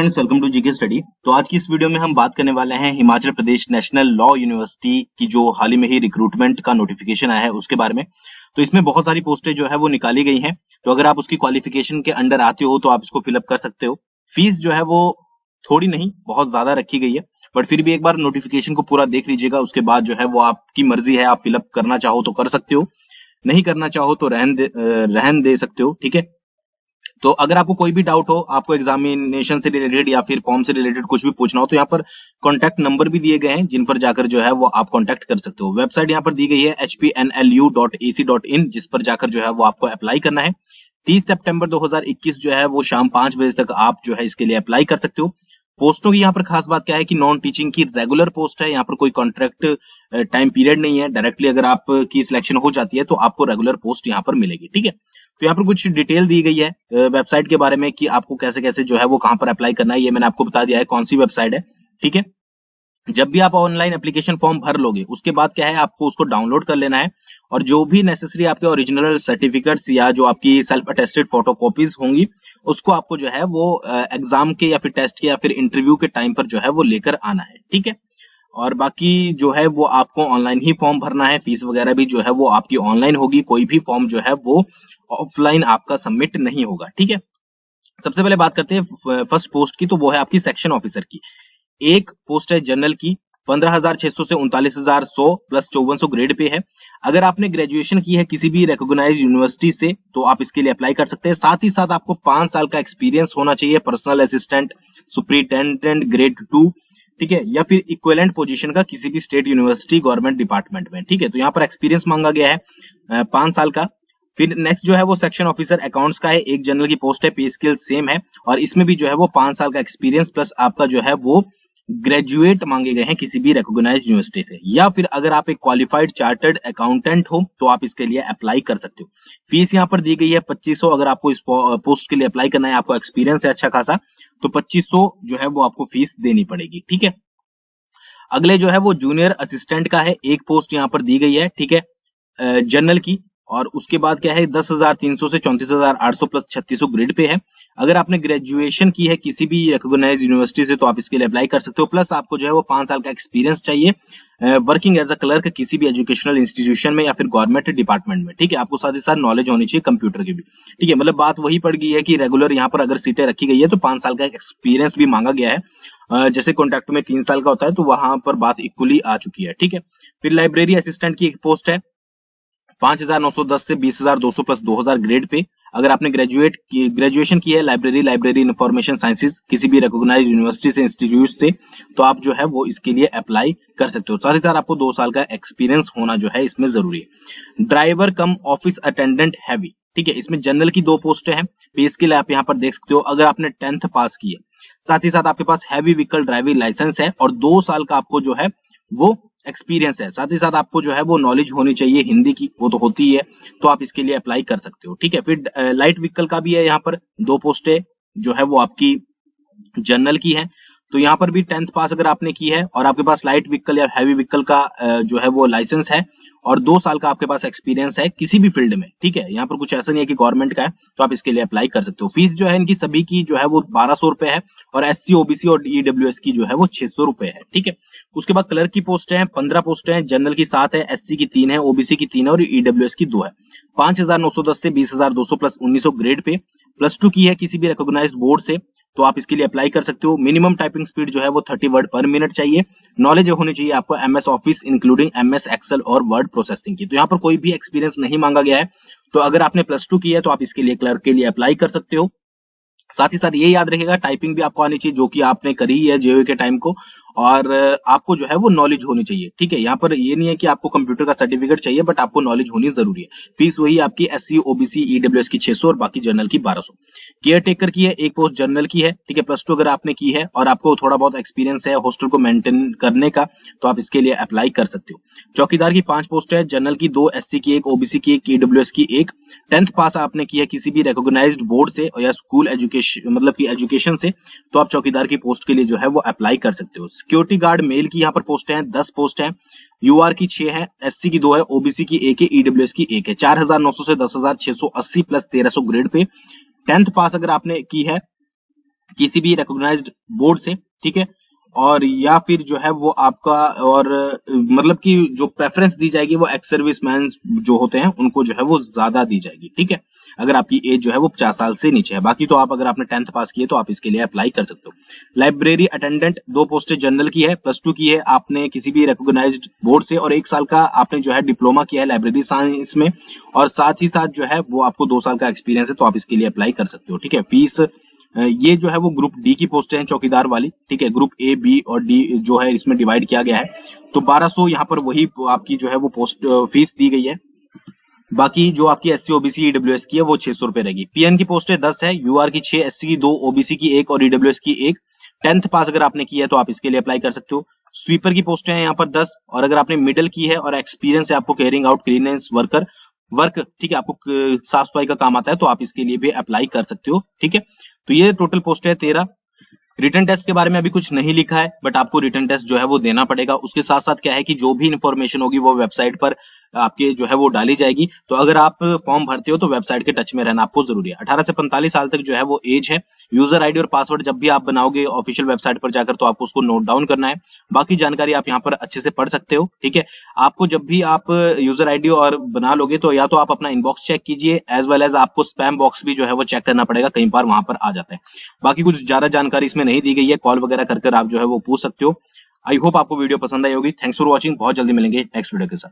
Friends, welcome to GK study. तो आज की इस वीडियो में हम बात करने वाले हैं Himachal Pradesh national law university की जो हाल ही में ही रिक्रूटमेंट का नोटिफिकेशन आया है उसके बारे में। तो इसमें बहुत सारी पोस्टें जो है वो निकाली गई हैं। तो अगर आप उसकी क्वालिफिकेशन के अंडर आते हो तो आप इसको फिलअप कर सकते हो। फीस जो है वो थोड़ी नहीं बहुत ज्यादा रखी गई है, बट फिर भी एक बार नोटिफिकेशन को पूरा देख लीजिएगा। उसके बाद जो है वो आपकी मर्जी है, आप फिलअप करना चाहो तो कर सकते हो, नहीं करना चाहो तो रहन दे सकते हो। ठीक है, तो अगर आपको कोई भी डाउट हो, आपको एग्जामिनेशन से रिलेटेड या फिर फॉर्म से रिलेटेड कुछ भी पूछना हो, तो यहाँ पर कॉन्टैक्ट नंबर भी दिए गए हैं जिन पर जाकर जो है वो आप कॉन्टैक्ट कर सकते हो। वेबसाइट यहाँ पर दी गई है hpnlu.ac.in, जिस पर जाकर जो है वो आपको अप्लाई करना है। 30 सितंबर 2021 जो है वो शाम 5 बजे तक आप जो है इसके लिए अप्लाई कर सकते हो। पोस्टों की यहाँ पर खास बात क्या है कि नॉन टीचिंग की रेगुलर पोस्ट है। यहाँ पर कोई कॉन्ट्रैक्ट टाइम पीरियड नहीं है। डायरेक्टली अगर आपकी सिलेक्शन हो जाती है तो आपको रेगुलर पोस्ट यहाँ पर मिलेगी। ठीक है, तो यहाँ पर कुछ डिटेल दी गई है वेबसाइट के बारे में कि आपको कैसे कैसे जो है वो कहाँ पर अप्लाई करना है। ये मैंने आपको बता दिया है कौन सी वेबसाइट है। ठीक है, जब भी आप ऑनलाइन एप्लीकेशन फॉर्म भर लोगे उसके बाद क्या है, आपको उसको डाउनलोड कर लेना है और जो भी नेसेसरी आपके ओरिजिनल सर्टिफिकेट्स या जो आपकी सेल्फ अटेस्टेड फोटोकॉपीज होंगी उसको आपको जो है वो एग्जाम के या फिर टेस्ट के या फिर इंटरव्यू के टाइम पर जो है वो लेकर आना है। ठीक है, और बाकी जो है वो आपको ऑनलाइन ही फॉर्म भरना है। फीस वगैरह भी जो है वो आपकी ऑनलाइन होगी। कोई भी फॉर्म जो है वो ऑफलाइन आपका सबमिट नहीं होगा। ठीक है, सबसे पहले बात करते हैं फर्स्ट पोस्ट की, तो वो है आपकी सेक्शन ऑफिसर की। एक पोस्ट है जनरल की, 15,600 से 39,100 प्लस 5400 ग्रेड पे है। अगर आपने ग्रेजुएशन की है किसी भी रिकॉग्नाइज्ड यूनिवर्सिटी से तो आप इसके लिए अप्लाई कर सकते हैं। साथ ही साथ आपको 5 साल का एक्सपीरियंस होना चाहिए पर्सनल असिस्टेंट, सुपरिटेंडेंट ग्रेड 2, ठीक है, या फिर इक्विवेलेंट पोजीशन का किसी भी स्टेट यूनिवर्सिटी गवर्नमेंट डिपार्टमेंट में। ठीक है, तो यहाँ पर एक्सपीरियंस मांगा गया है 5 साल का। फिर नेक्स्ट जो है वो सेक्शन ऑफिसर अकाउंट्स का है। एक जनरल की पोस्ट है, पे स्केल सेम है और इसमें भी जो है वो 5 साल का एक्सपीरियंस प्लस आपका जो है वो ग्रेजुएट मांगे गए हैं किसी भी रिकॉग्नाइज्ड यूनिवर्सिटी से, या फिर अगर आप एक क्वालिफाइड चार्टर्ड अकाउंटेंट हो तो आप इसके लिए अप्लाई कर सकते हो। फीस यहाँ पर दी गई है 2500। अगर आपको इस पोस्ट के लिए अप्लाई करना है, आपको एक्सपीरियंस है अच्छा खासा, तो 2500 जो है वो आपको फीस देनी पड़ेगी। ठीक है, अगले जो है वो जूनियर असिस्टेंट का है। एक पोस्ट यहाँ पर दी गई है, ठीक है, जनरल की, और उसके बाद क्या है 10,300 से 34,800 प्लस 3600 ग्रेड पे है। अगर आपने ग्रेजुएशन की है किसी भी रिकॉग्नाइज्ड यूनिवर्सिटी से तो आप इसके लिए अप्लाई कर सकते हो। प्लस आपको जो है वो 5 साल का एक्सपीरियंस चाहिए वर्किंग एज अ क्लर्क किसी भी एजुकेशनल इंस्टीट्यूशन में या फिर गवर्नमेंट डिपार्टमेंट में। ठीक है, आपको साथ ही साथ नॉलेज होनी चाहिए कंप्यूटर की भी। ठीक है, मतलब बात वही पड़ गई है कि रेगुलर यहाँ पर अगर सीटें रखी गई है तो 5 साल का एक्सपीरियंस भी मांगा गया है। जैसे कॉन्ट्रैक्ट में 3 साल का होता है तो वहां पर बात इक्वली आ चुकी है। ठीक है, फिर लाइब्रेरी असिस्टेंट की एक पोस्ट है, 5,910 से 20,200 प्लस 2,000 ग्रेड पे। अगर आपने ग्रेजुएशन की है लाइब्रेरी इंफॉर्मेशन साइंसेज किसी भी रिकॉग्नाइज्ड यूनिवर्सिटी से इंस्टीट्यूट से तो आप जो है वो इसके लिए अप्लाई कर सकते हो। साथ ही साथ आपको 2 साल का एक्सपीरियंस होना जो है इसमें जरूरी है। ड्राइवर कम ऑफिस अटेंडेंट हैवी, ठीक है, इसमें जनरल की 2 पोस्टें हैं। पे इसके लिए आप यहाँ पर देख सकते हो। अगर आपने 10th पास की है, साथ ही साथ आपके पास हैवी व्हीकल ड्राइविंग लाइसेंस है और 2 साल का आपको जो है वो एक्सपीरियंस है। साथ ही साथ आपको जो है वो नॉलेज होनी चाहिए हिंदी की, वो तो होती ही है, तो आप इसके लिए अप्लाई कर सकते हो। ठीक है, फिर लाइट व्हीकल का भी है यहाँ पर 2 पोस्टें जो है वो आपकी जनरल की है। तो यहाँ पर भी 10th पास अगर आपने की है और आपके पास लाइट व्हीकल या हैवी व्हीकल का जो है वो लाइसेंस है और 2 साल का आपके पास एक्सपीरियंस है किसी भी फील्ड में। ठीक है, यहाँ पर कुछ ऐसा नहीं है कि गवर्नमेंट का है, तो आप इसके लिए अप्लाई कर सकते हो। फीस जो है इनकी सभी की जो है वो 1,200 रुपए है और SC OBC और EWS की जो है वो 600 रुपए है। ठीक है, उसके बाद क्लर्क की पोस्ट है 15 पोस्ट है, जनरल की 7 है, SC की 3 है, OBC की 3 है और EWS की 2 है। 5,910 से 20,200 प्लस 1900 ग्रेड पे। +2 की है किसी भी रिकॉग्नाइज्ड बोर्ड से तो आप इसके लिए अप्लाई कर सकते हो। मिनिमम टाइपिंग स्पीड जो है वो 30 वर्ड पर मिनट चाहिए। नॉलेज होनी चाहिए आपको MS office including MS excel और वर्ड प्रोसेसिंग की। तो यहाँ पर कोई भी एक्सपीरियंस नहीं मांगा गया है। तो अगर आपने +2 किया है तो आप इसके लिए क्लर्क के लिए अप्लाई कर सकते हो। साथ ही साथ ये याद रखेगा टाइपिंग भी आपको आनी चाहिए जो कि आपने करी है जेईई के टाइम को, और आपको जो है वो नॉलेज होनी चाहिए। ठीक है, यहाँ पर ये नहीं है कि आपको कंप्यूटर का सर्टिफिकेट चाहिए, बट आपको नॉलेज होनी जरूरी है। फीस वही आपकी SC OBC EWS की 600 और बाकी जनरल की 1200। केयर टेकर की है एक पोस्ट जनरल की है। ठीक है, +2 अगर आपने की है और आपको थोड़ा बहुत एक्सपीरियंस है हॉस्टल को मेंटेन करने का तो आप इसके लिए अप्लाई कर सकते हो। चौकीदार की 5 पोस्ट है, जनरल की 2, SC की 1, OBC की 1, EWS की 1। 10th पास आपने की है किसी भी रिकॉग्नाइज्ड बोर्ड से या स्कूल एजुकेशन मतलब की एजुकेशन से तो आप चौकीदार की पोस्ट के लिए जो है वो अप्लाई कर सकते हो। सिक्योरिटी गार्ड मेल की यहाँ पर पोस्ट है 10 पोस्ट है, UR की 6 है, SC की 2 है, OBC की 1 है, EWS की 1 है। 4,900 से 10,680 प्लस 1,300 ग्रेड पे। 10th पास अगर आपने की है किसी भी रिकॉग्नाइज्ड बोर्ड से, ठीक है, और या फिर जो है वो आपका और मतलब कि जो प्रेफरेंस दी जाएगी वो एक्स सर्विसमैन जो होते हैं उनको जो है वो ज्यादा दी जाएगी, ठीक है, अगर आपकी एज जो है वो 50 साल से नीचे है। बाकी तो आप अगर आपने 10th पास की है तो आप इसके लिए अप्लाई कर सकते हो। लाइब्रेरी अटेंडेंट 2 पोस्टें जनरल की है, +2 की है आपने किसी भी रिकॉग्नाइज्ड बोर्ड से, और 1 साल का आपने जो है डिप्लोमा किया है लाइब्रेरी साइंस में, और साथ ही साथ जो है वो आपको 2 साल का एक्सपीरियंस है, तो आप इसके लिए अप्लाई कर सकते हो, ठीक है। फीस ये जो है वो ग्रुप डी की पोस्टें हैं चौकीदार वाली, ठीक है, ग्रुप ए बी और डी जो है इसमें डिवाइड किया गया है, तो 1200 यहाँ पर वही आपकी जो है वो पोस्ट फीस दी गई है। बाकी जो आपकी एससी ओबीसी ईडब्ल्यूएस की है वो 600 रुपए रहेगी। पीएन की पोस्टें 10 है, यूआर की 6, एससी की 2, ओबीसी की 1 और ईडब्ल्यूएस की 1। 10th पास अगर आपने की है तो आप इसके लिए अप्लाई कर सकते हो। स्वीपर की पोस्टें हैं यहाँ पर 10, और अगर आपने मिडिल की है और एक्सपीरियंस है आपको कैरिंग आउट क्लीनेंस वर्क, ठीक है, आपको साफ सफाई का काम आता है तो आप इसके लिए भी अप्लाई कर सकते हो, ठीक है। तो ये टोटल पोस्ट है 13। रिटन टेस्ट के बारे में अभी कुछ नहीं लिखा है, बट आपको रिटन टेस्ट जो है वो देना पड़ेगा। उसके साथ साथ क्या है कि जो भी इंफॉर्मेशन होगी वो वेबसाइट पर आपके जो है वो डाली जाएगी, तो अगर आप फॉर्म भरते हो तो वेबसाइट के टच में रहना आपको जरूरी है। 18 से 45 साल तक जो है वो एज है। यूजर आईडी और पासवर्ड जब भी आप बनाओगे ऑफिशियल वेबसाइट पर जाकर तो आपको उसको नोट डाउन करना है। बाकी जानकारी आप यहाँ पर अच्छे से पढ़ सकते हो, ठीक है। आपको जब भी आप यूजर आईडी और बना लोगे तो या तो आप अपना इनबॉक्स चेक कीजिए, एज वेल एज आपको स्पैम बॉक्स भी जो है वो चेक करना पड़ेगा, कई बार वहां पर आ जाता है। बाकी कुछ ज्यादा जानकारी इसमें नहीं दी गई है, कॉल वगैरह कर आप जो है वो पूछ सकते हो। आई होप आपको वीडियो पसंद आई होगी। Thanks for watching. बहुत जल्दी मिलेंगे नेक्स्ट वीडियो के साथ।